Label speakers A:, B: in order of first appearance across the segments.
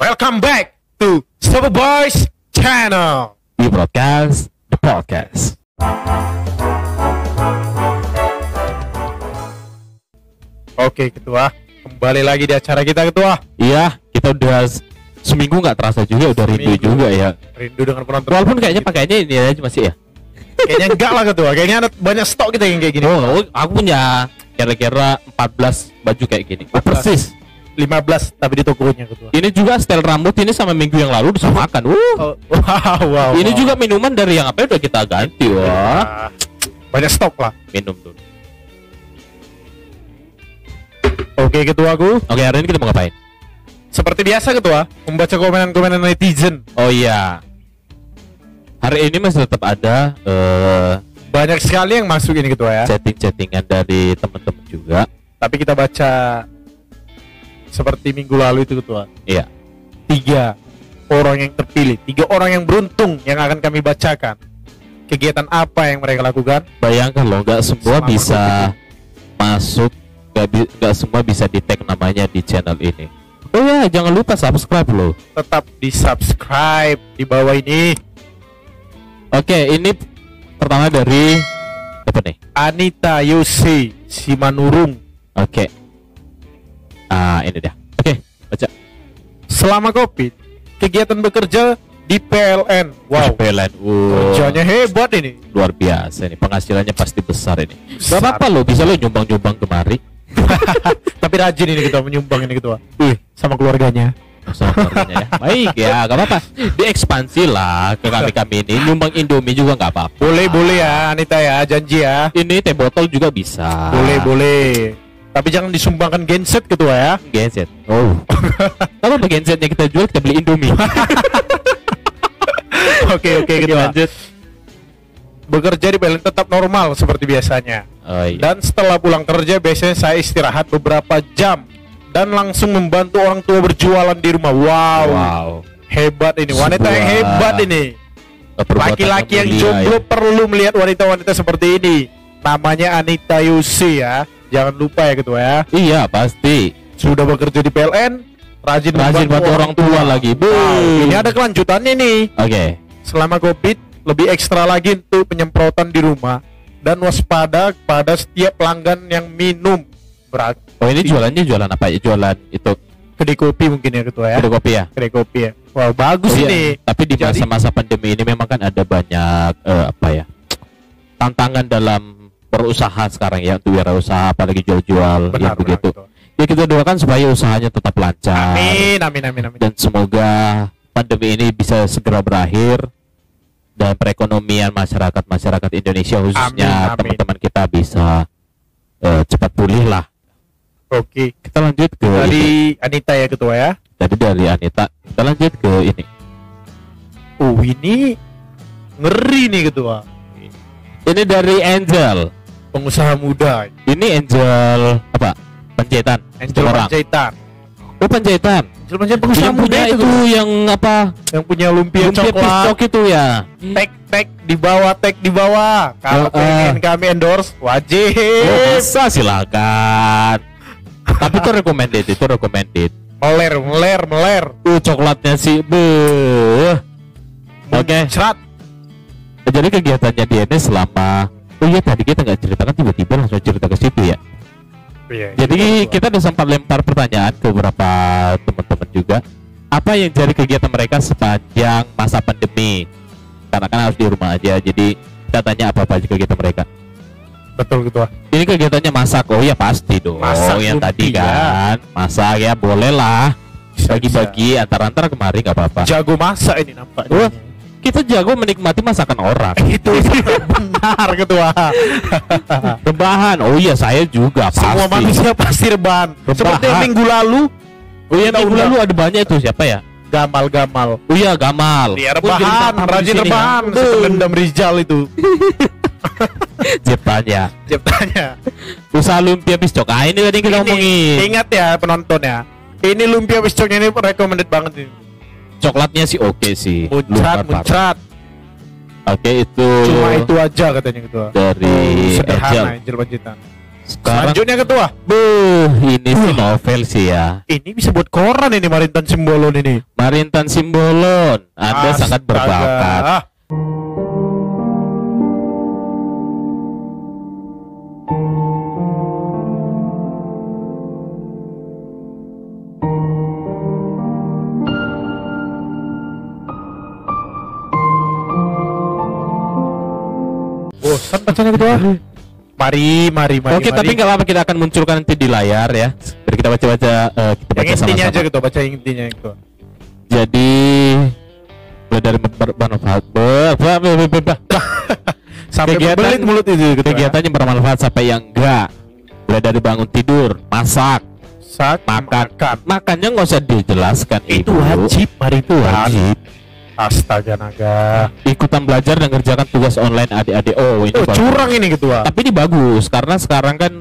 A: Welcome back to Super Boys Channel.
B: We broadcast the podcast.
A: Oke ketua, kembali lagi di acara kita ketua.
B: Iya, kita udah seminggu nggak terasa juga, udah rindu juga ya.
A: Rindu dengan penonton.
B: Walaupun kayaknya pakainya ini aja masih ya.
A: Kayaknya enggak lah ketua, kayaknya ada banyak stok kita yang kayak gini.
B: Oh, aku punya kira-kira 14 baju kayak gini.
A: 14.
B: Persis.
A: 15 tapi di tokonya ketua.
B: Ini juga style rambut ini sama minggu yang lalu disamakan.
A: Oh, wow.
B: Ini juga minuman dari yang apa udah kita ganti. Wah,
A: banyak stok lah.
B: minum dulu.
A: Oke ketuaku,
B: Oke, hari ini kita mau ngapain?
A: seperti biasa ketua, membaca komenan-komenan netizen.
B: Oh iya. Hari ini masih tetap ada
A: Banyak sekali yang masuk ini ketua ya.
B: chatting-chattingan dari teman-teman juga.
A: Tapi kita baca seperti minggu lalu itu ketua.
B: Iya.
A: 3 orang yang terpilih, 3 orang yang beruntung yang akan kami bacakan. Kegiatan apa yang mereka lakukan?
B: Bayangkan loh, nggak semua
A: Selama
B: bisa masuk, nggak semua bisa di tag namanya di channel ini. Oh ya, jangan lupa subscribe loh.
A: Tetap di subscribe di bawah ini.
B: Oke, ini pertama dari apa nih?
A: Anita Yose Simanurung.
B: Oke. Ini dia. Oke, baca.
A: Selama Covid, kegiatan bekerja di PLN. Wow,
B: PLN.
A: kerjanya hebat ini.
B: Luar biasa nih, penghasilannya pasti besar ini. Gak
A: Besar.
B: apa-apa loh, bisa lo nyumbang-nyumbang kemari.
A: Tapi rajin ini ketua, menyumbang ini ketua.
B: Wih,
A: Sama keluarganya.
B: sama keluarganya ya. Baik ya, gak apa-apa. Diekspansi lah ke kami ini. Nyumbang Indomie juga gak apa-apa.
A: Boleh ya Anita ya, janji ya.
B: Ini teh botol juga bisa.
A: Boleh. Tapi jangan disumbangkan genset ketua ya.
B: Genset. Oh. Kalau apa gensetnya kita jual, kita beli Indomie.
A: Oke
B: Oke,
A: ketua.
B: lanjut.
A: Bekerja di PLN tetap normal seperti biasanya.
B: Oh iya.
A: Dan setelah pulang kerja biasanya saya istirahat beberapa jam dan langsung membantu orang tua berjualan di rumah. Wow. Hebat ini, wanita yang
B: Sebuah
A: hebat ini.
B: Perbuatan
A: Laki-laki yang
B: mulia
A: jomblo
B: ya.
A: perlu melihat wanita-wanita seperti ini. Namanya Anita Yose ya. Jangan lupa ya ketua ya.
B: Iya, pasti.
A: Sudah bekerja di PLN, rajin
B: Bantu orang tua lagi. Bu.
A: Wow, ini ada kelanjutannya nih.
B: Oke.
A: Selama Covid, lebih ekstra lagi untuk penyemprotan di rumah dan waspada pada setiap pelanggan yang minum.
B: Oh, ini jualannya jualan apa ya? Jualan itu
A: Kedai kopi mungkin ya ketua ya.
B: kedai kopi ya?
A: Kedai kopi ya. Wow, bagus
B: Oh, iya.
A: ini.
B: Tapi di
A: Jadi-
B: masa-masa pandemi ini memang kan ada banyak apa ya? Tantangan dalam berusaha sekarang ya, untuk wirausaha apalagi jual-jual yang begitu.
A: betul.
B: Ya kita doakan supaya usahanya tetap lancar.
A: Amin.
B: Dan semoga pandemi ini bisa segera berakhir dan perekonomian masyarakat Indonesia
A: Amin.
B: khususnya teman-teman kita bisa cepat pulih lah.
A: Oke.
B: Kita lanjut ke ini.
A: Dari Anita ya ketua ya.
B: Tadi dari Anita. Kita lanjut ke ini.
A: Oh, ini ngeri nih ketua.
B: Ini dari Angel.
A: Pengusaha muda.
B: Ini Angel apa? Penjahitan.
A: Angel
B: orang.
A: Panjaitan.
B: Oh, penjahitan.
A: Angel Panjaitan pengusaha
B: Yang
A: muda
B: punya
A: itu.
B: itu yang apa?
A: Yang punya lumpia
B: Lumpia
A: coklat.
B: piscok itu ya.
A: Tag di bawah. Kalau pengen kami endorse wajib.
B: Oh, bisa silakan. Tapi itu recommended.
A: Meler.
B: Coklatnya sih. Beuh. Oke.
A: Serat.
B: Jadi kegiatannya dia ini selama. Oh iya, tadi kita nggak ceritakan, tiba-tiba langsung cerita ke situ ya.
A: Iya,
B: Jadi kita udah sempat lempar pertanyaan ke beberapa teman-teman juga. Apa yang jadi kegiatan mereka sepanjang masa pandemi? Karena kan harus di rumah aja. Jadi kita tanya apa aja kegiatan mereka.
A: betul ketua.
B: Ini kegiatannya masak. Oh ya pasti dong.
A: Masak
B: yang tadi
A: lumpia.
B: kan. Masak ya boleh lah.
A: Bisa.
B: Bagi-bagi antar-antar kemari nggak apa-apa.
A: Jago masak ini nampaknya.
B: Wah, kita jago menikmati masakan orang.
A: Itu benar ketua.
B: Rebahan. Oh iya, saya juga
A: Semua
B: pasti.
A: manusia pasti rebahan.
B: Rebahan.
A: Seperti yang minggu lalu
B: Oh iya, minggu
A: Undang-undang.
B: lalu ada banyak itu, siapa ya?
A: gamal.
B: Oh iya, Gamal.
A: Dia
B: Oh, jadi
A: rebahan,
B: tamu di
A: rajin
B: sini
A: rebahan.
B: ya.
A: Sependam Rizal itu.
B: Ciptanya.
A: Ciptanya.
B: Usaha lumpia piscok. Ah, ini tadi kita ngomongin.
A: Ingat ya penonton ya. Ini lumpia piscoknya ini recommended banget ini.
B: Coklatnya sih oke sih. Luar parah.
A: Muncrat.
B: Oke, itu
A: Cuma itu aja katanya ketua.
B: dari
A: Sederhana
B: Angel.
A: Angel Panjaitan. Selanjutnya ketua.
B: Ini sih novel sih ya.
A: Ini bisa buat koran ini Marintan Simbolon ini.
B: Marintan Simbolon, Anda sangat berbakat.
A: Bosan bacanya ketua. Mari.
B: Oke, tapi nggak apa-apa, kita akan munculkan nanti di layar ya. Biar kita baca-baca, kita baca
A: yang intinya
B: sama-sama.
A: aja gitu, baca intinya itu.
B: Jadi mulai dari bermanfaat
A: Sampai
B: kegiatan
A: berbelit mulut itu gitu.
B: Kegiatan yang bermanfaat sampai yang enggak. Mulai dari bangun tidur, masak, makannya nggak usah dijelaskan.
A: Itu wajib, mari itu
B: wajib.
A: Astaga naga.
B: Ikutan belajar dan kerjakan tugas online adik-adik. Ini bagus.
A: Curang ini ketua.
B: Tapi ini bagus karena sekarang kan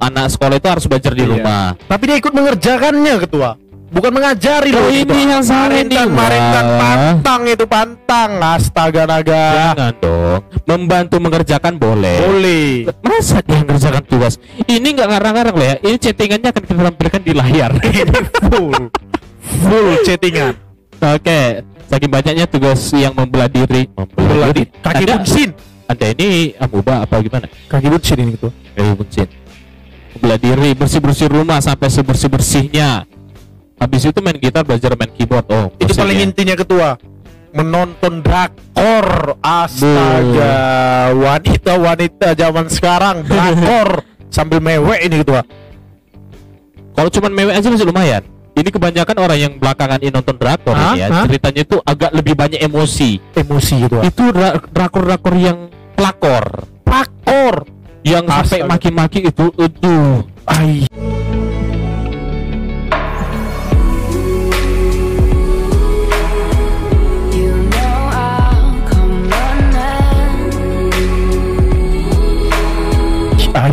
B: anak sekolah itu harus belajar di rumah.
A: Tapi dia ikut mengerjakannya ketua. Bukan mengajari loh.
B: Ini yang salah nih.
A: Marintan pantang. Astaga naga.
B: Jangan dong. Membantu mengerjakan boleh. Masa dia mengerjakan tugas? Ini nggak ngarang-ngarang loh ya. Ini chattingannya akan kita tampilkan di layar.
A: Ini full chattingan.
B: Oke, saking banyaknya tugas yang membelah diri.
A: Kaki bunsin.
B: Anda ini amuba apa gimana?
A: Kaki bunsin ini ketua.
B: Kaki bunsin. Membelah diri, bersih-bersih rumah sampai sebersih-bersihnya. Habis itu main gitar, belajar main keyboard.
A: Itu paling intinya ketua. Menonton drakor. Astaga. Wanita zaman sekarang drakor sambil mewek ini ketua.
B: Kalau cuma mewek aja masih lumayan. Ini kebanyakan orang yang belakangan ini nonton drakor ini ya. Ceritanya itu agak lebih banyak emosi gitu. Itu drakor yang pelakor yang sampai maki-maki itu.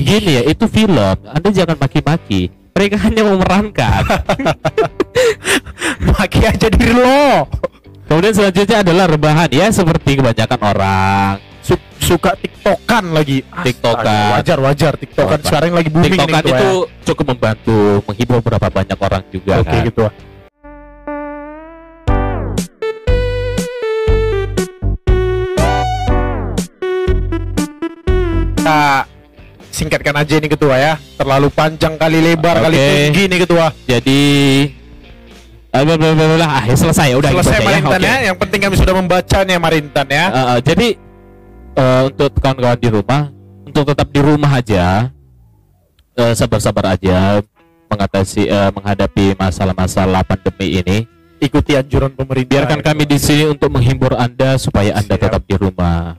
B: Gini ya, itu film. Anda jangan maki-maki. Mereka hanya memerankan.
A: Maki aja diri lo.
B: Kemudian selanjutnya adalah rebahan ya, seperti kebanyakan orang
A: suka tiktokan lagi.
B: Tiktokan.
A: Wajar tiktokan sekarang lagi booming.
B: Tiktokan itu cukup membantu menghibur beberapa banyak orang juga.
A: Oke gitu. Kita singkatkan aja ini ketua ya. Terlalu panjang kali lebar kali tinggi nih ketua.
B: Jadi selesai ya, udah
A: selesai Marintan ya. Yang penting kami sudah membacanya Marintan ya.
B: Jadi untuk kawan-kawan di rumah, untuk tetap di rumah aja, sabar-sabar aja menghadapi masalah-masalah pandemi ini.
A: Ikuti anjuran pemerintah.
B: Biarkan kami di sini untuk menghibur Anda supaya Anda tetap di rumah.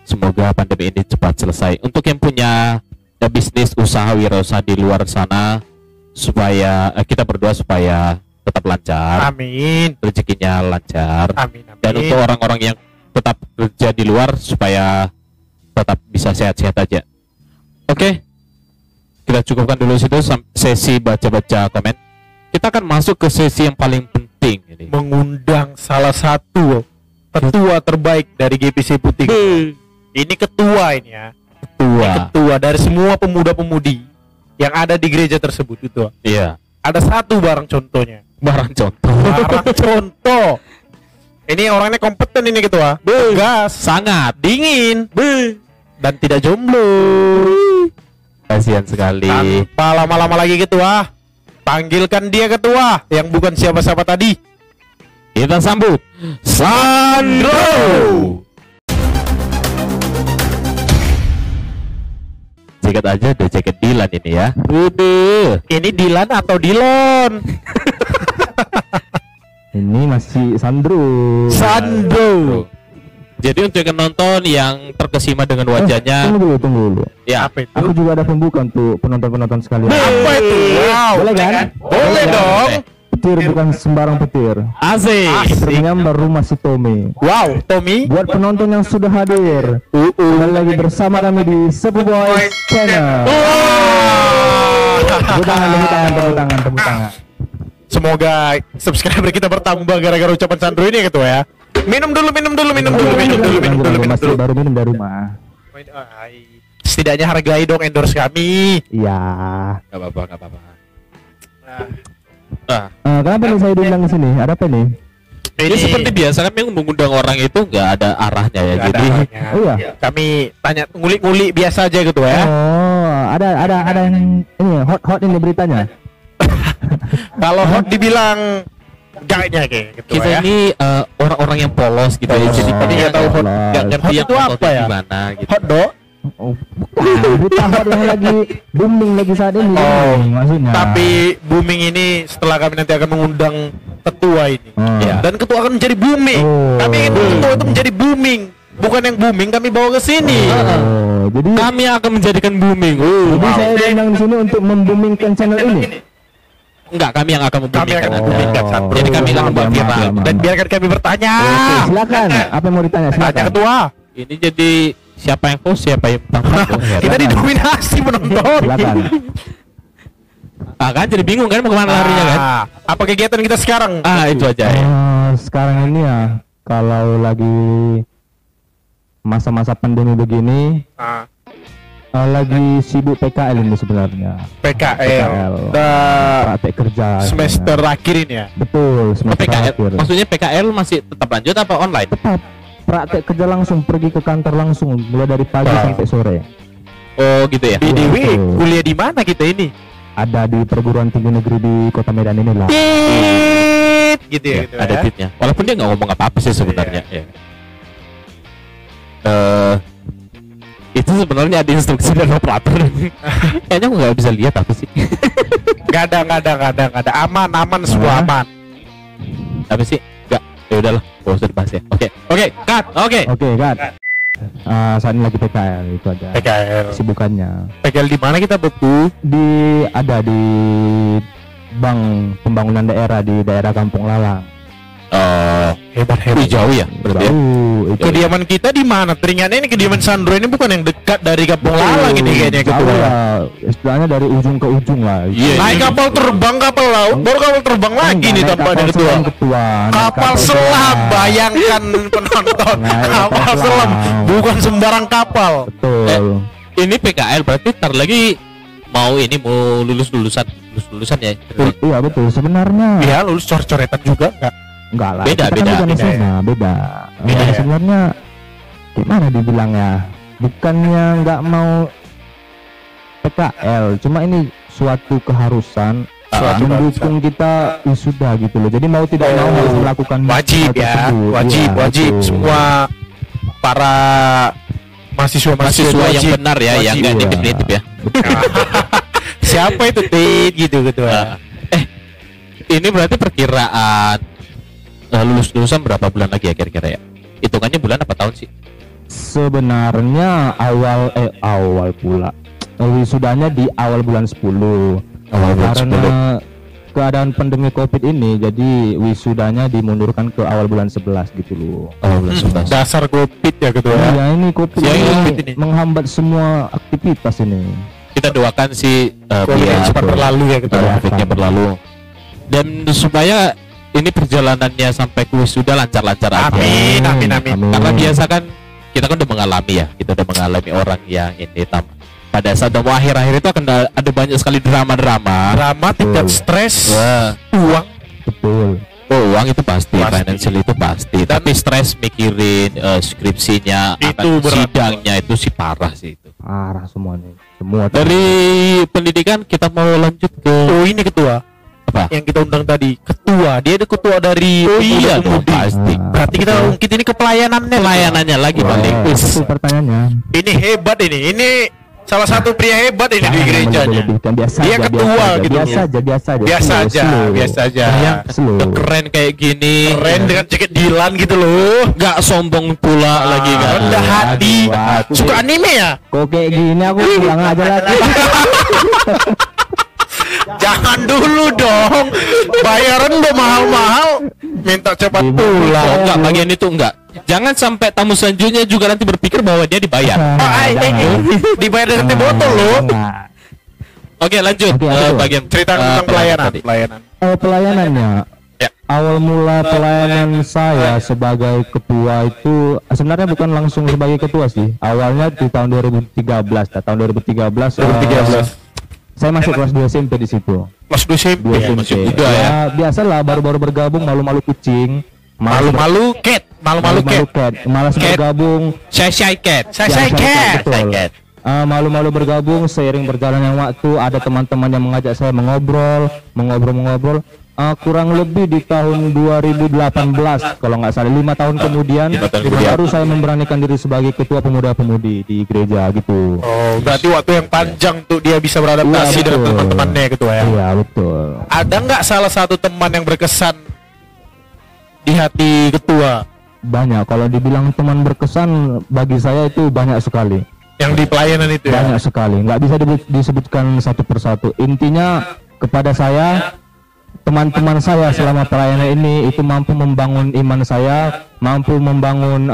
B: Semoga pandemi ini cepat selesai. Untuk yang punya bisnis, usaha, wirausaha di luar sana, supaya kita berdoa supaya tetap lancar.
A: Amin.
B: Rezekinya lancar.
A: Amin.
B: Dan untuk orang-orang yang tetap kerja di luar supaya tetap bisa sehat-sehat aja. Oke. Kita cukupkan dulu situ sesi baca-baca komen. Kita akan masuk ke sesi yang paling penting ini.
A: Mengundang salah satu ketua terbaik dari GPC Putih. Ini ketua ini ya. Ketua dari semua pemuda-pemudi yang ada di gereja tersebut itu.
B: Iya.
A: Ada satu barang contohnya.
B: Barang contoh.
A: Ini orangnya kompeten ini ketua. Gas,
B: sangat
A: dingin, dan tidak jomblo.
B: Kasihan sekali.
A: Tanpa lama-lama lagi ketua, panggilkan dia ketua yang bukan siapa-siapa tadi.
B: Kita sambut Sandro. Jaket aja udah jaket Dilan ini ya.
A: Ini Dilan atau Dilon?
C: Ini masih Sandro.
B: Jadi untuk yang nonton yang terkesima dengan wajahnya.
C: Tunggu dulu.
B: Ya, apa itu?
C: Aku juga ada pembuka untuk penonton sekalian.
A: Apa itu? Wow.
C: Boleh kan?
A: Boleh dong.
C: Petir bukan sembarang petir.
B: Asik.
C: Ternyambar rumah si Tommy.
A: Wow, Tommy.
C: Buat penonton yang sudah hadir, kembali lagi bersama kami di Sepu Boys Channel. Tepuk tangan.
A: Semoga subscriber kita bertambah gara-gara ucapan Sandro ini ketua ya. Minum dulu.
C: Masih baru minum dari rumah.
A: setidaknya hargai dong endorse kami.
C: Iya.
B: Gak apa-apa.
C: Kenapa nih saya diundang ke sini? Ada apa nih?
B: Ini seperti biasa kan yang mengundang orang itu nggak ada arahnya ya.
A: Nggak ada
B: Jadi
A: arahnya.
C: Oh iya.
A: Kami tanya ngulik-ngulik biasa aja gitu ya.
C: Oh, ada yang ini hot ini beritanya.
A: Kalau hot dibilang enggaknya kayak gitu
B: kita
A: ya.
B: ini orang-orang yang polos gitu ya. Jadi
A: Tadi
B: kami
A: nggak tahu hot.
B: nggak ngerti
A: Hot
B: yang
A: itu apa ya?
B: gimana gitu.
A: Hot dog.
C: Oh, bukan. Berita hot yang lagi booming lagi saat ini.
A: Oh,
C: maksudnya.
A: Tapi booming ini setelah kami nanti akan mengundang ketua ini.
C: Ya.
A: Dan ketua akan menjadi booming.
C: Oh.
A: Kami ingin ketua itu menjadi booming. Bukan yang booming kami bawa ke sini.
C: Oh, jadi
B: Kami akan menjadikan booming.
C: jadi saya diundang di sini untuk memboomingkan channel ini.
B: Enggak, kami yang akan
A: Kami
B: memboomingkan.
A: akan
C: Oh.
A: memboomingkan satu.
B: Jadi kami akan membuat
C: Maaf,
B: viral.
C: maaf, maaf.
A: Dan biarkan kami bertanya.
C: Oke, silakan. Apa yang mau ditanya?
A: Tanya
C: Silakan.
A: ketua.
B: Ini jadi siapa yang host, siapa yang tamu.
A: Kita didominasi penonton.
C: Silakan.
B: Kan jadi bingung kan mau kemana larinya kan?
A: Apa kegiatan kita sekarang?
B: Itu aja ya.
C: Sekarang ini ya, kalau lagi masa-masa pandemi begini, lagi sibuk PKL ini sebenarnya.
A: PKL. Udah
C: Praktek kerja.
A: semester akhir ini ya.
C: Betul, semester
B: PKL,
C: akhir.
B: maksudnya PKL masih tetap lanjut apa online?
C: Tetap praktek kerja langsung, pergi ke kantor langsung, mulai dari pagi
A: Wow.
C: sampai sore.
B: Oh gitu ya.
A: BDW
C: betul.
A: kuliah di mana kita ini?
C: Ada di perguruan tinggi negeri di Kota Medan inilah.
A: Tit, gitu ya.
B: Ya,
A: Gitu
B: ada
A: ya.
B: titnya. Walaupun dia nggak ngomong apa-apa sih sebenarnya. Ya. Itu sebenarnya ada instruksi dari operator. Kayaknya aku nggak bisa lihat apa sih.
A: Nggak ada. Aman, semua
C: Hah?
A: aman.
B: Apa sih? Nggak. Ya udahlah, nggak usah dibahas ya. Oke, cut. Oke.
C: Oke kan. Saat ini lagi PKL itu aja.
A: PKL.
C: Kesibukannya.
A: PKL di mana kita betul?
C: Ada di Bank Pembangunan Daerah di daerah Kampung Lalang.
A: Hebat.
B: Jauh ya berarti ya?
C: Itu
A: Kediaman kita di mana? Teringatnya ini kediaman Sandro ini bukan yang dekat dari Kampung Lalang ini kayaknya
C: jauh
A: ketua.
C: ya. Istilahnya dari ujung ke ujung lah.
B: Iya,
A: Naik
B: iya.
A: kapal terbang, kapal laut, baru kapal terbang lagi nih
C: Naik
A: tampaknya
C: kapal
A: ketua.
C: selam, ketua. Naik
A: Kapal selam, bayangkan penonton.
C: Naik
A: Kapal
C: kapal
A: selam,
C: selam.
A: bukan sembarang kapal.
C: Betul.
B: Ini PKL berarti ntar lagi mau lulusan ya.
C: Iya betul. Sebenarnya
A: Ya, lulus coret-coretan juga enggak?
C: enggak lah.
B: Beda,
C: Kita kan
B: beda,
C: bukan
A: beda
C: SMA, beda.
A: Beda ya?
C: Sebenarnya gimana dibilangnya? Bukannya nggak mau PKL, cuma ini suatu keharusan
A: Suatu
C: mendukung kita wisuda gitu loh. Jadi mau tidak mau harus melakukan
A: Wajib
C: hal
A: ya,
C: tersebut.
A: wajib,
C: Iya,
A: wajib.
C: betul.
A: Semua para mahasiswa
B: Mahasiswa yang benar ya, yang nggak
C: Iya.
B: nitip-nitip ya.
A: Siapa itu Tit gitu ketua?
B: Ini berarti perkiraan lulusan berapa bulan lagi ya kira-kira ya? Hitungannya bulan apa tahun sih?
C: Sebenarnya awal pula. Wisudanya di awal bulan 10.
B: Awal bulan
C: Karena keadaan pandemi Covid ini, jadi wisudanya dimundurkan ke awal bulan 11 gitu loh.
B: Bulan 11.
A: Dasar gopit ya ketua.
C: Iya, ini Covid
A: Ya,
C: ini
A: Covid ini.
C: menghambat semua aktivitas ini.
B: Kita doakan si
A: Covid
B: biar
A: cepat berlalu ya ketua.
C: Iya.
B: Covid-nya berlalu. Dan supaya ini perjalanannya sampai ke wisuda lancar-lancar aja.
A: Amin.
B: Karena biasa kan kita kan udah mengalami ya, kita udah mengalami orang yang ini pada saat udah mau akhir-akhir itu akan ada banyak sekali drama-drama.
A: Drama, tingkat stres,
B: Wah,
A: uang.
C: Betul.
B: uang itu pasti,
A: Pasti.
B: financial itu pasti. Tapi stres mikirin skripsinya,
A: Itu
B: akan
A: berat.
B: sidangnya itu sih parah sih itu.
C: Parah semuanya. Semua
B: Dari pendidikan kita mau lanjut ke
A: Oh ini ketua
B: apa?
A: yang kita undang tadi. Ketua, dia ada ketua dari
B: Iya dong,
A: pemuda-pemudi.
B: pasti.
A: Berarti kita ungkit ini ke pelayanannya.
B: Pelayanannya lagi
C: Wah,
B: paling.
C: itu pertanyaannya.
A: Ini hebat ini. Ini salah satu pria hebat ini di
C: Jangan
A: gerejanya.
C: melebih-lebihkan. Biasa
A: Dia
C: aja,
A: ketua
C: biasa aja,
A: gitu.
C: biasa aja, biasa aja.
A: Biasa
C: Slow,
A: aja,
C: slow.
A: biasa aja.
B: Yang
C: Slow.
B: keren kayak gini,
A: Keren dengan jaket Dilan gitu loh.
B: nggak sombong pula lagi kan.
A: Rendah hati.
C: Aduh.
A: Suka anime ya?
C: Kok kayak gini aku pulang aja lagi.
A: Jangan dulu dong. Bayaran udah mahal-mahal. Minta cepat
C: Iya.
B: Oh,
A: pulang.
B: enggak, bagian itu enggak. Jangan sampai tamu selanjutnya juga nanti berpikir bahwa dia dibayar.
A: Dibayar dari teh botol loh.
B: Oke, lanjut.
C: Oke, apa tuh?
B: Bagian
A: Cerita tentang pelayanan.
B: tadi.
A: Pelayanan.
C: Pelayanannya Awal mula pelayanan saya sebagai ketua itu sebenarnya bukan langsung sebagai ketua sih. Awalnya di tahun 2013. Tahun 2013. Saya masuk kelas 2 SMP di situ.
A: Kelas 2 SMP.
B: Masih muda ya.
C: Biasalah baru-baru bergabung malu-malu kucing.
A: Malu-malu cat. Malu-malu cat.
C: Malas
A: Cat.
C: bergabung.
B: Shy cat.
A: Saya cat.
C: Betul. Malu-malu bergabung, seiring berjalannya waktu ada teman-teman yang mengajak saya mengobrol. Kurang lebih di tahun 2018 kalau nggak salah, 5 tahun kemudian baru saya memberanikan diri sebagai ketua pemuda-pemudi di gereja gitu.
A: Oh, berarti waktu yang panjang tuh dia bisa beradaptasi
C: Iya,
A: dengan
C: betul.
A: teman-temannya ketua ya.
C: Iya betul.
A: Ada nggak salah satu teman yang berkesan di hati ketua
C: Banyak, kalau dibilang teman berkesan bagi saya itu banyak sekali.
A: yang di pelayanan itu ya?
C: Banyak sekali, nggak bisa disebutkan satu persatu. Intinya kepada saya, teman-teman saya selama pelayanan ini itu mampu membangun iman saya, mampu membangun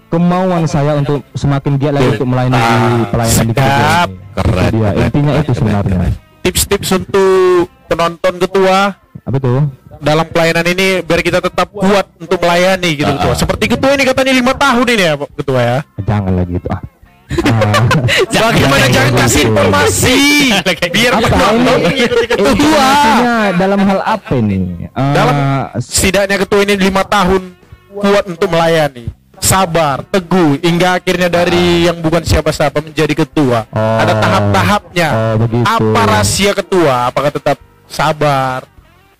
C: kemauan saya untuk semakin giat lagi untuk melayani di pelayanan di gereja
A: sedap.
C: ini.
B: Keren,
C: Itu dia,
B: keren,
C: intinya itu sebenarnya.
A: Tips-tips untuk penonton ketua
C: Apa tuh?
A: dalam pelayanan ini biar kita tetap kuat untuk melayani gitu ketua. Seperti ketua ini katanya 5 tahun ini ya ketua ya.
C: Jangan lagi itu.
A: Bagaimana jangan kasih informasi biar
C: Apa
A: penonton
C: ini?
A: mengikuti ketua.
C: Informasinya dalam hal apa ini?
A: Dalam setidaknya ketua ini 5 tahun kuat untuk melayani, sabar, teguh hingga akhirnya dari yang bukan siapa-siapa menjadi ketua.
C: Oh.
A: Ada tahap-tahapnya.
C: Begitu.
A: Apa rahasia ketua? Apakah tetap sabar?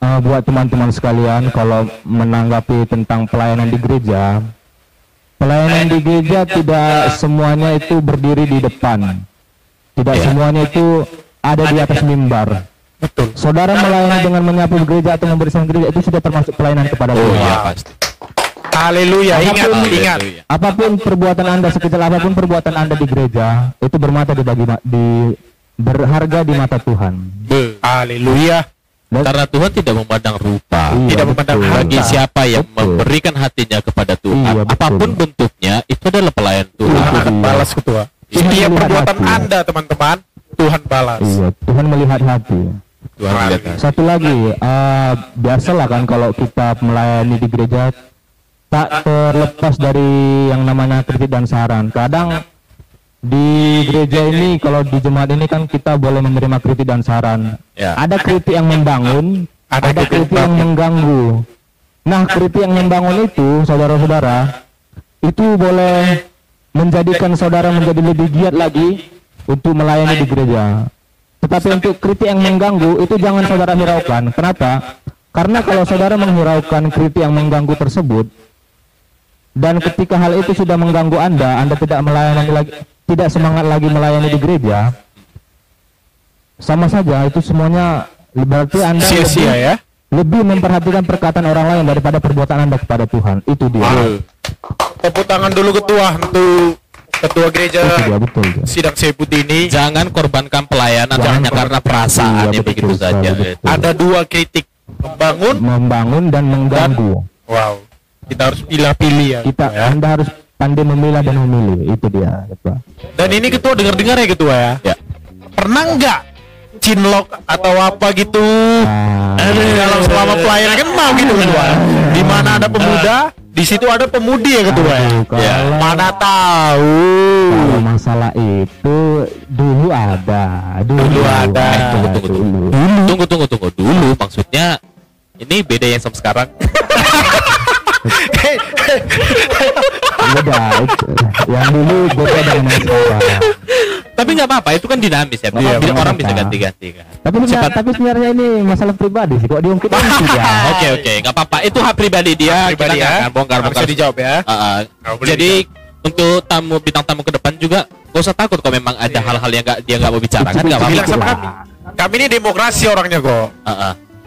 C: Buat teman-teman sekalian, kalau menanggapi tentang pelayanan di gereja, pelayanan di gereja tidak semuanya itu berdiri di depan, tidak semuanya itu ada di atas mimbar.
A: Betul.
C: Saudara melayani dengan menyapu gereja atau membersihkan gereja itu sudah termasuk pelayanan kepada
B: Oh
C: Tuhan.
B: iya pasti.
A: Haleluya. Ingat,
C: Apapun-
A: ingat.
B: Haleluya.
C: Apapun perbuatan Anda, sekecil apapun perbuatan Anda di gereja, itu berharga di mata Tuhan.
A: Haleluya.
B: Karena Tuhan tidak memandang rupa.
C: Iya,
A: Tidak memandang
C: betul.
B: Bagi siapa yang
C: Betul.
B: memberikan hatinya kepada Tuhan,
C: Iya, betul.
B: apapun bentuknya, itu adalah pelayan
A: Tuhan
B: Tuhan.
A: akan
C: Iya.
A: balas ketua.
C: Tuhan
A: Setiap
C: melihat
A: perbuatan
C: hati.
A: Anda teman-teman, Tuhan balas.
C: Iya, Tuhan melihat hati.
B: Tuhan melihat.
C: Satu lagi, biasalah kan kalau kita melayani di gereja tak terlepas dari yang namanya kritik dan saran. Kadang di gereja ini, kalau di jemaat ini kan kita boleh menerima kritik dan saran.
B: Ya.
C: Ada kritik yang membangun,
A: Ada
C: ada kritik yang mengganggu. Nah, kritik yang membangun itu, saudara-saudara, itu boleh menjadikan saudara menjadi lebih giat lagi untuk melayani di gereja. Tetapi untuk kritik yang mengganggu itu jangan saudara hiraukan. Kenapa? Karena kalau saudara menghiraukan kritik yang mengganggu tersebut, dan ketika hal itu sudah mengganggu Anda tidak melayani lagi, tidak semangat lagi melayani di gereja, sama saja itu semuanya berarti Anda
A: Sia-sia ya.
C: lebih memperhatikan perkataan orang lain daripada perbuatan Anda kepada Tuhan. Itu dia.
A: Tepuk tangan dulu ketua untuk ketua gereja
C: Itu dia, betul dia.
A: sidang Seputih ini.
B: Jangan korbankan pelayanan
C: Jangan
B: hanya karena perasaan
C: Iya,
B: ya begitu
C: betul
B: saja.
C: sekali, betul.
A: Ada 2 kritik, membangun.
C: Membangun dan mengganggu.
A: Wow. Kita harus pilih-pilih ya.
C: Kita
A: ketua ya.
C: Anda harus pandai memilah dan memilih. Itu dia, ketua.
A: Dan ini ketua dengar-dengar ya ketua ya.
B: Ya.
A: Pernah nggak cinlok atau apa gitu? Dalam selama pelayanan kan mau gitu ketua. Di mana ada pemuda, di situ ada pemudi ya ketua ya.
C: Aduh, kalau-
A: Mana tahu.
C: Kalau masalah itu dulu ada.
A: Dulu ada.
C: Dulu.
B: Tunggu dulu. Maksudnya ini beda yang sama sekarang.
C: Beda. Yang dulu beda dengan yang sekarang.
B: Tapi nggak apa-apa, itu kan dinamis ya.
A: Iya,
B: Orang
C: benar,
B: bisa
C: Pak.
B: ganti-ganti kan.
C: Tapi sebenarnya ini masalah pribadi sih. Kok diungkit ya?
B: Oke, nggak apa-apa. Itu hak pribadi dia.
A: Pribadi
B: Kita nggak
A: ya.
B: akan bongkar-bongkar.
A: Harus dijawab ya. Nggak boleh
B: Jadi untuk bintang tamu ke depan juga gak usah takut kalau memang ada hal-hal yang dia nggak mau bicarakan, nggak apa-apa.
A: Bilang sama kami. Kami ini demokrasi orangnya kok.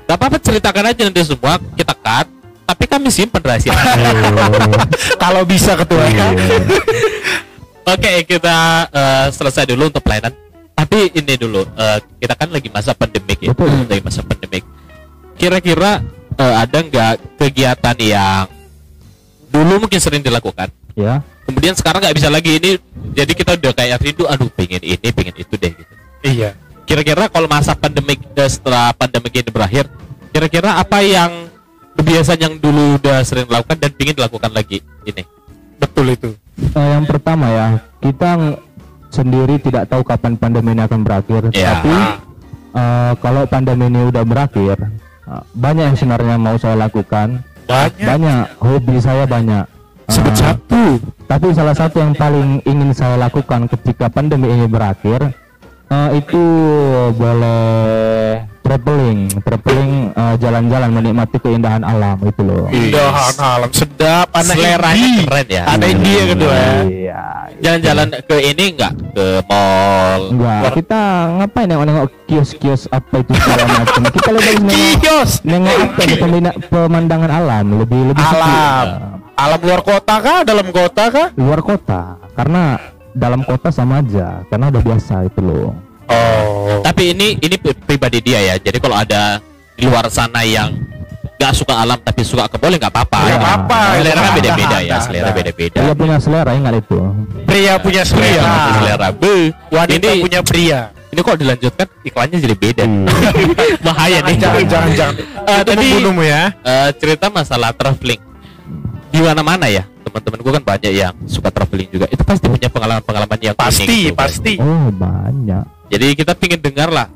B: Nggak apa-apa, ceritakan aja nanti semua kita cut. Tapi kami simpen rahasia.
A: Kalau bisa ketua ya.
B: Oke, kita selesai dulu untuk pelayanan. Tapi ini dulu, kita kan lagi masa pandemik ya.
C: Betul.
B: Lagi masa pandemik. Kira-kira ada nggak kegiatan yang dulu mungkin sering dilakukan,
C: Ya.
B: kemudian sekarang nggak bisa lagi ini, jadi kita udah kayak rindu, aduh pengen ini, pengen itu deh gitu.
A: Iya.
B: Kira-kira kalau masa pandemik setelah pandemik ini berakhir, Kira-kira apa yang kebiasaan yang dulu udah sering lakukan dan ingin dilakukan lagi ini?
A: Betul itu.
C: Yang pertama ya, kita sendiri tidak tahu kapan pandemi ini akan berakhir.
B: Ya.
C: Tapi kalau pandemi ini udah berakhir, banyak yang sebenarnya mau saya lakukan. Banyak hobi saya banyak.
A: Sebut satu.
C: Tapi salah satu yang paling ingin saya lakukan ketika pandemi ini berakhir, itu boleh traveling, jalan-jalan menikmati keindahan alam itu loh.
A: Indahan alam sedap, anak
B: Seleranya
A: indie.
B: keren ya.
A: Ada India kedua ya.
C: Iya.
B: Jalan-jalan ke ini enggak? Ke mall.
C: Enggak, kita ngapain nengok kios-kios apa itu segala macam. Kita lebih
A: Kios.
C: nengok apa nih, pemandangan alam, lebih sepi.
A: Alam. Alam luar kota kah? Dalam kota kah?
C: Luar kota, karena dalam kota sama aja, karena udah biasa itu loh.
A: Oh.
B: Tapi ini pribadi dia ya. Jadi kalau ada di luar sana yang nggak suka alam tapi suka ke mall nggak apa-apa.
A: Nggak apa-apa.
B: Selera kan
A: Ada,
B: beda-beda ya.
A: ada,
B: Selera
A: ada.
B: beda-beda.
C: Dia punya selera, ingat itu.
A: Pria punya selera.
B: Selera.
A: Wanita
B: Ini
A: punya pria.
B: ini kok dilanjutkan iklannya jadi beda. Bahaya nih.
A: Jangan.
B: Tadi
A: Membunuhmu ya.
B: cerita masalah traveling. Di mana-mana ya. Teman-teman gue kan banyak yang suka traveling juga. Itu pasti punya pengalaman-pengalaman yang unik gitu, kan.
A: Pasti.
C: Oh, banyak.
B: Jadi kita pingin dengar lah.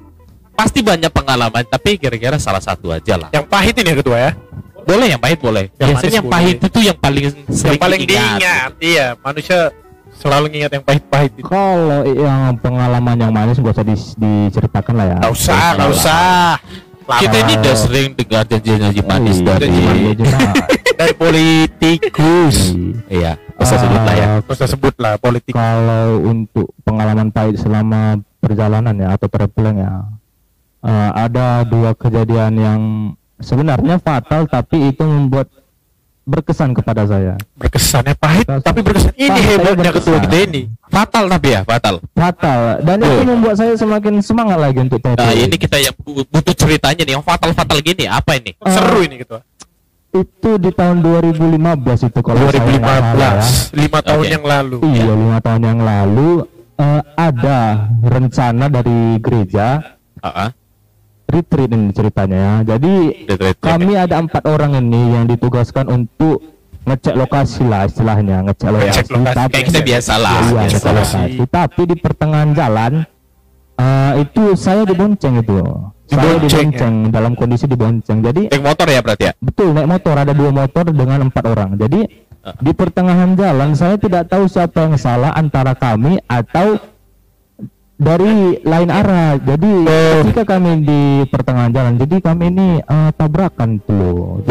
B: Pasti banyak pengalaman, tapi kira-kira salah satu aja lah.
A: Yang pahit ini ya ketua ya.
B: Boleh yang pahit boleh.
A: Yang
B: Biasanya
A: manis
B: yang pahit itu yang paling sering
A: Yang paling
B: diingat.
A: diingat. Iya, manusia selalu ingat yang pahit-pahit itu.
C: Kalau yang pengalaman yang manis gak usah diceritakan lah ya.
A: Nggak usah.
B: Kita ini udah sering dengar janji-janji manis
C: Iya,
B: dari
A: Dari politikus.
B: iya, bisa sebut lah ya.
A: Nggak usah sebut lah politik.
C: Kalau untuk pengalaman pahit selama perjalanan ya atau traveling ya, ada dua kejadian yang sebenarnya fatal tapi itu membuat berkesan kepada saya.
A: Berkesannya pahit, tapi berkesan. Ini
C: Pahit,
A: hebatnya
C: berkesan.
A: ketua kita ini.
B: Fatal tapi ya, fatal.
C: Dan
B: Oh.
C: itu membuat saya semakin semangat lagi untuk
B: Nah,
C: traveling.
B: ini kita yang butuh ceritanya nih, yang fatal-fatal gini, apa ini?
A: Seru ini ketua.
C: Itu di tahun 2015 itu kalau saya nggak salah ya.
A: 5 tahun
B: Oke.
A: yang lalu.
C: Iya, 5 tahun yang lalu ada rencana dari gereja retreat ini ceritanya ya. Jadi
B: Retreat,
C: kami ada 4 orang ini yang ditugaskan untuk ngecek lokasi lah istilahnya, ngecek lokasi.
A: lokasi.
C: Tapi-
B: Kayak kita biasa lah.
C: Iya,
A: Ngecek
C: ngecek
A: lokasi.
C: lokasi. Tapi di pertengahan jalan itu saya dibonceng itu. Saya dibonceng dalam kondisi dibonceng. Jadi
B: Naik motor ya berarti ya?
C: betul naik motor, ada 2 motor dengan 4 orang. Jadi di pertengahan jalan saya tidak tahu siapa yang salah antara kami atau dari lain arah. Jadi ketika kami di pertengahan jalan, jadi kami ini tabrakan tuh.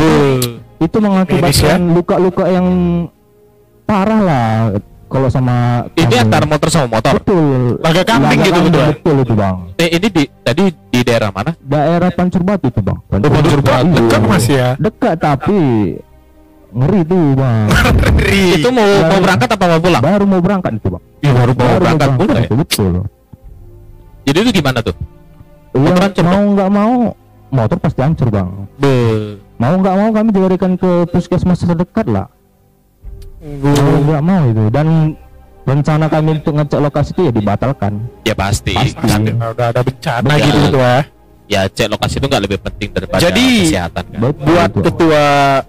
C: Itu mengakibatkan luka-luka yang parah lah kalau sama
B: Ini
C: kami.
B: antar motor sama motor.
C: Betul.
A: Laga kambing
C: Laga
A: gitu,
C: kambing,
A: betul.
C: betul itu bang.
B: Ini tadi di daerah mana?
C: Daerah Pancur Batu itu bang.
B: Pancur Batu.
C: Iya.
A: Dekat mas ya.
C: Dekat tapi ngeri tuh bang.
B: Itu mau berangkat apa mau pulang?
C: Baru mau berangkat itu bang.
B: Ya, baru mau berangkat pula ya.
C: itu, betul.
B: Jadi itu gimana tuh?
C: Ya,
B: Motor hancur,
C: mau nggak mau motor pasti hancur bang. Mau nggak mau kami dilarikan ke puskesmas terdekat lah. Mau nggak mau itu, dan rencana kami untuk ngecek lokasi itu ya dibatalkan.
B: Ya pasti.
C: Pasti.
B: Kan,
A: Udah ada bencana
B: Betul.
A: gitu ketua.
B: ya cek lokasi itu nggak lebih penting daripada
A: Jadi,
B: kesehatan kan.
A: Buat ketua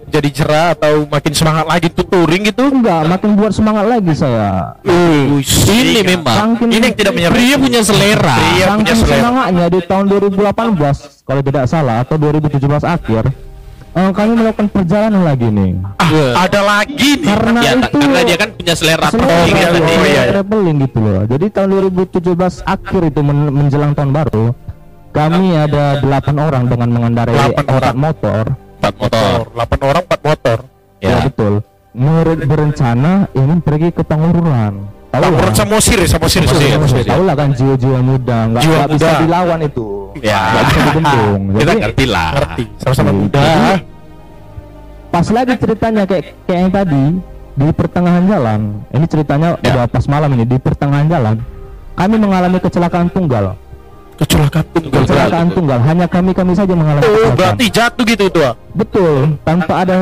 A: jadi cerah atau makin semangat lagi tuh touring gitu.
C: Enggak, makin buat semangat lagi saya.
B: Ini memang
C: Saking-
A: ini yang tidak menyerah.
B: Pria punya selera.
A: Pria punya
C: Saking
A: selera.
C: semangatnya di tahun 2018 kalau tidak salah atau 2017 akhir kami melakukan perjalanan lagi nih.
A: Ada lagi nih.
C: Karena
B: Ya,
C: itu
B: karena dia kan punya selera
C: selera
B: traveling kan tadi.
A: oh, iya.
C: traveling gitu loh. Jadi tahun 2017 akhir itu menjelang tahun baru, kami ada 8 orang dengan mengendarai
A: 8 orang.
C: 4 motor.
B: 4 motor.
A: 8 orang 4 motor.
C: Ya,
B: Ya.
C: betul. Berencana ingin pergi ke Pangururan. Tahu
A: Laporan
C: lah.
A: Samosir.
C: Tahu lah kan jiwa-jiwa muda, nggak
A: Jiwa
C: nggak bisa
A: muda.
C: dilawan itu.
B: Ya.
C: Nggak bisa dibendung.
B: Kita
C: Jadi
B: ngerti lah.
A: Ngerti. Sama-sama
C: Iya.
A: muda.
C: pas lagi ceritanya kayak yang tadi di pertengahan jalan. Ini ceritanya
B: Ya.
C: udah pas malam ini di pertengahan jalan. Kami mengalami kecelakaan tunggal.
A: Kecelakaan tunggal.
C: Kecelakaan tunggal. Hanya kami saja mengalami
A: Oh,
C: kecelakaan.
A: berarti jatuh gitu tuh.
C: Betul, tanpa ada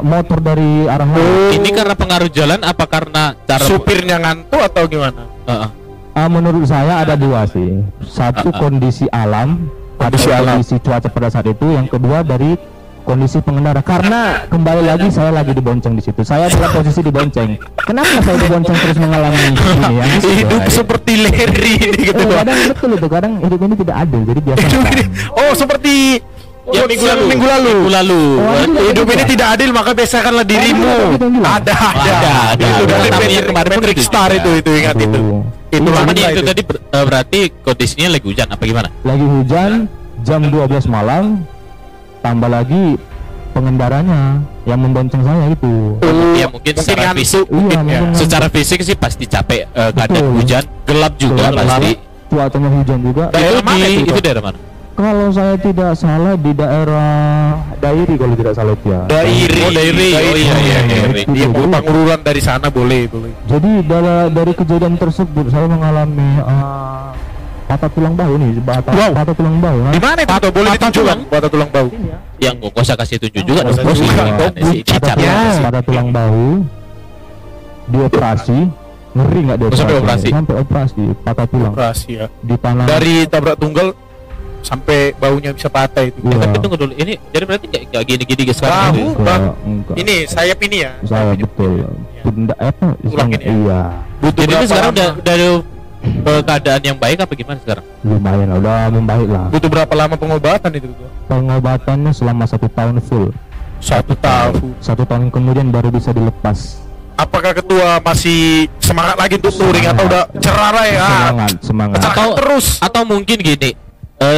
C: motor dari arah lain.
B: Ini karena pengaruh jalan apa karena cara
A: Supirnya ngantuk atau gimana?
B: Heeh.
C: Menurut saya ada dua sih. Satu kondisi alam,
A: Kondisi alam.
C: kondisi cuaca pada saat itu, yang kedua dari kondisi pengendara. Karena kembali lagi saya lagi dibonceng di situ. Saya dalam posisi dibonceng. Kenapa saya dibonceng terus mengalami ini ya?
A: Hidup seperti Larry ini gitu.
C: Kadang betul itu, kadang hidup ini tidak adil. Jadi biasa.
A: Oh, seperti
B: Ya,
A: minggu lalu. Hidup ini tidak adil, maka biasakanlah dirimu. Ada. Itu dari
B: Yang kemarin pun
A: Patrick
B: gitu
A: Star
B: juga.
A: itu ingat itu. Itu
C: Iya,
B: Cuman
A: langka
B: itu tadi berarti kondisinya lagi hujan apa gimana?
C: Lagi hujan jam 12 malam, tambah lagi pengendaranya yang membonceng saya itu.
B: Ya mungkin secara fisik,
C: Iya,
A: ya.
C: mungkin
B: secara fisik sih pasti capek, keadaan
C: Betul.
B: hujan, gelap juga
C: Gelap.
B: pasti.
C: cuacanya hujan juga.
A: Daerah mana itu?
B: Itu daerah mana?
C: Kalau saya tidak salah di daerah Dairi kalau tidak salah itu ya.
A: Dairi.
B: Oh, Dairi. Oh, iya, Dairi.
A: Dia potong urulan dari sana boleh.
C: Jadi dari kejadian tersebut saya mengalami patah tulang bahu nih, patah tulang bahu.
A: Di mana itu? Boleh ditunjukkan patah tulang bahu.
B: Yang kok usah kasih tunjuk juga dong,
A: usah
B: bos.
A: juga.
B: Gimana
A: Oh,
B: sih? Cacat.
C: Patah tulang bahu, dioperasi, ngeri nggak dioperasi?
B: Sampai operasi?
C: Sampai operasi, patah tulang.
A: Operasi ya.
C: Di tanah.
A: Dari tabrak tunggal sampai baunya bisa patah itu.
C: Iya.
B: Tapi tunggu dulu, ini jadi berarti nggak gini-gini guys sekarang
A: Tahu.
B: gitu.
C: Enggak.
A: Ini sayap ini ya.
C: Saya betul. Pundak apa?
A: Tulang ini ya?
C: Iya.
A: Butuh
B: Jadi ini
A: berapa
B: sekarang
A: lama?
B: udah keadaan yang baik apa gimana sekarang?
C: Lumayan lah, udah membaik lah.
A: Butuh berapa lama pengobatan itu?
C: Pengobatannya selama 1 tahun full.
A: 1 tahun.
C: 1 tahun kemudian baru bisa dilepas.
A: Apakah ketua masih semangat lagi untuk touring atau udah cerah ya?
C: Semangat.
A: Atau terus?
B: Atau mungkin gini,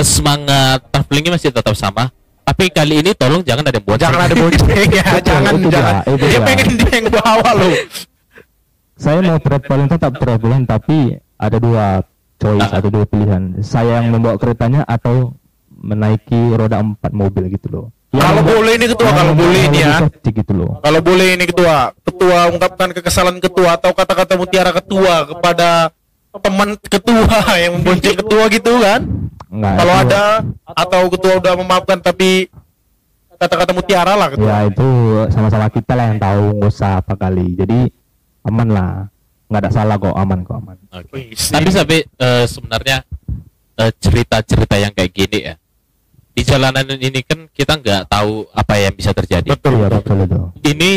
B: semangat travelingnya masih tetap sama, tapi kali ini tolong jangan ada yang buat
A: Jangan ada bonceng ya, jangan.
C: itu
A: Dia
C: dia.
A: pengen dia yang bawa loh.
C: Saya mau traveling, tetap traveling, tapi ada 2 choice, ada 2 pilihan. Saya yang membawa keretanya atau menaiki roda 4 mobil gitu loh.
A: Kalau boleh ini ketua, kalau boleh ini ya.
C: Gitu loh.
A: Kalau boleh ini ketua ungkapkan kekesalan ketua atau kata-kata mutiara ketua kepada teman ketua yang membonceng ketua gitu kan.
C: Enggak,
A: Kalau
C: itu-
A: ada atau ketua udah memaafkan tapi kata-kata mutiara lah ketua.
C: ya itu sama-sama kita lah yang tahu, nggak usah apa kali. Jadi aman lah, nggak ada salah kok, aman.
B: Oke. Tapi sebenarnya cerita-cerita yang kayak gini ya, di jalanan ini kan kita nggak tahu apa yang bisa terjadi.
A: Betul.
C: Iya betul itu.
B: Ini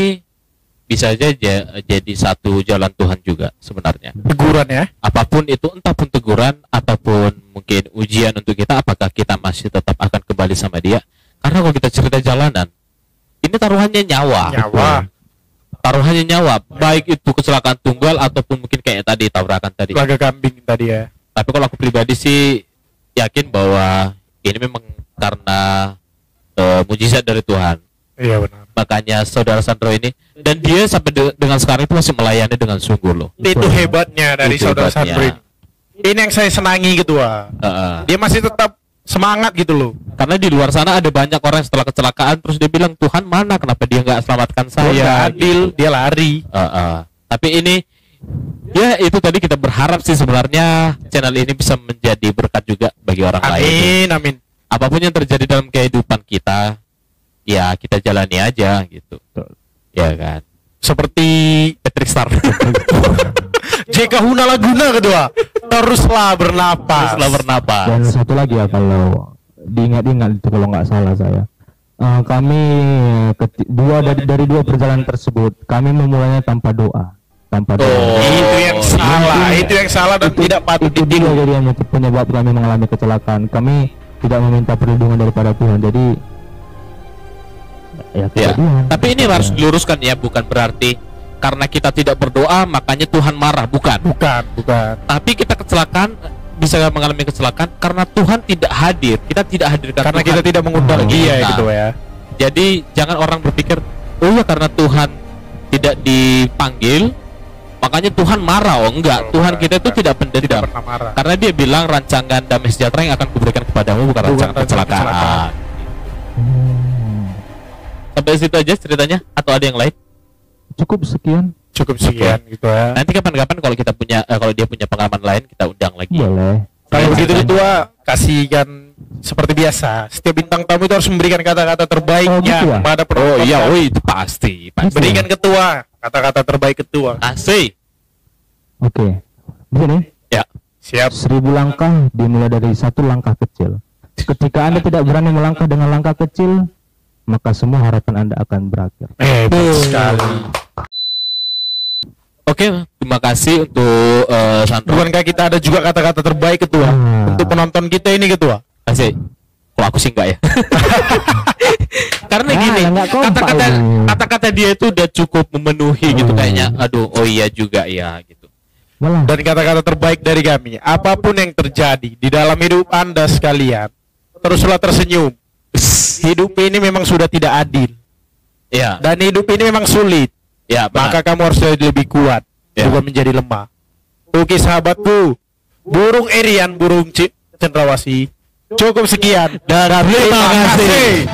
B: bisa aja jadi satu jalan Tuhan juga sebenarnya.
A: Teguran ya.
B: Apapun itu, entah pun teguran ataupun mungkin ujian untuk kita, apakah kita masih tetap akan kembali sama dia? Karena kalau kita cerita jalanan, ini taruhannya nyawa. Taruhannya nyawa, baik itu kecelakaan tunggal ataupun mungkin kayak tadi tabrakan tadi.
A: Laga kambing tadi ya.
B: Tapi kalau aku pribadi sih yakin bahwa ini memang karena mujizat dari Tuhan.
A: Iya benar.
B: Makanya saudara Sandro ini, dan dia sampai dengan sekarang itu masih melayani dengan sungguh loh.
A: Itu hebatnya dari
B: Itu
A: saudara
B: hebatnya.
A: Sandrin. Ini yang saya senangi ketua. Dia masih tetap semangat gitu loh.
B: Karena di luar sana ada banyak orang yang setelah kecelakaan terus dia bilang, Tuhan mana, kenapa dia nggak selamatkan
A: Dia
B: saya?
A: adil, dia lari.
B: Tapi ini ya itu tadi kita berharap sih sebenarnya channel ini bisa menjadi berkat juga bagi orang lain.
A: Amin.
B: Apapun yang terjadi dalam kehidupan kita, ya kita jalani aja gitu. Ya kan.
A: Seperti Patrick Star. JK Huna Laguna kedua. Teruslah bernapas.
B: Teruslah bernapas.
C: Dan satu lagi ya, kalau diingat-ingat itu kalau nggak salah saya, kami dari 2 perjalanan tersebut kami memulainya tanpa doa.
A: Itu yang salah. Itu yang salah dan tidak patut
C: Itu dia
A: ditiru.
C: jadi yang penyebab kami mengalami kecelakaan. Kami tidak meminta perlindungan daripada Tuhan. Jadi ya,
B: Ya,
C: kejadian.
B: tapi ini harus diluruskan ya, bukan berarti karena kita tidak berdoa makanya Tuhan marah, bukan.
A: Bukan.
B: Tapi kita kecelakaan, bisa mengalami kecelakaan karena Tuhan tidak hadir. Kita tidak hadirkan
A: Karena
B: Tuhan.
A: kita tidak mengundang dia
B: Nah,
A: gitu ya.
B: Jadi jangan orang berpikir, oh ya karena Tuhan tidak dipanggil makanya Tuhan marah. Oh enggak, Tuhan kita itu tidak
A: Tidak
B: pendendam.
A: pernah marah.
B: Karena dia bilang rancangan damai sejahtera yang akan kuberikan kepadamu bukan rancangan
A: kecelakaan.
B: kecelakaan.
C: Hmm,
B: Sampai situ aja ceritanya atau ada yang lain?
C: cukup sekian.
A: Cukup sekian gitu ya.
B: Nanti kapan-kapan kalau kita punya kalau dia punya pengalaman lain kita undang lagi.
C: Boleh.
A: Kalau begitu ketua, kasihkan seperti biasa. Setiap bintang tamu itu harus memberikan kata-kata terbaiknya
C: gitu ya?
A: kepada
B: Oh
A: penonton.
B: iya, oh itu pasti.
A: Berikan ketua kata-kata terbaik ketua.
B: Asik.
C: Oke. Begini,
B: Ya.
A: Siap.
C: 1000 langkah dimulai dari 1 langkah kecil. Ketika Anda tidak berani melangkah dengan langkah kecil, maka semua harapan Anda akan berakhir.
A: Sekali.
B: Oke, terima kasih untuk Sandro.
A: Bukankah kita ada juga kata-kata terbaik ketua untuk penonton kita ini ketua?
B: Asik. Kalau aku sih enggak ya. Karena
C: Ah,
B: gini,
C: nggak kompak ini.
B: kata-kata dia itu udah cukup memenuhi gitu kayaknya. Aduh, oh iya juga ya gitu.
C: Malah.
A: Dan kata-kata terbaik dari kami, apapun yang terjadi di dalam hidup Anda sekalian, teruslah tersenyum. Hidup ini memang sudah tidak adil.
B: Ya,
A: Dan hidup ini memang sulit.
B: ya
A: Maka
B: benar.
A: kamu harus jadi lebih kuat,
B: Ya.
A: bukan menjadi lemah. Oke sahabatku, burung Erian, burung cendrawasih. Cukup sekian
B: Dan terima kasih.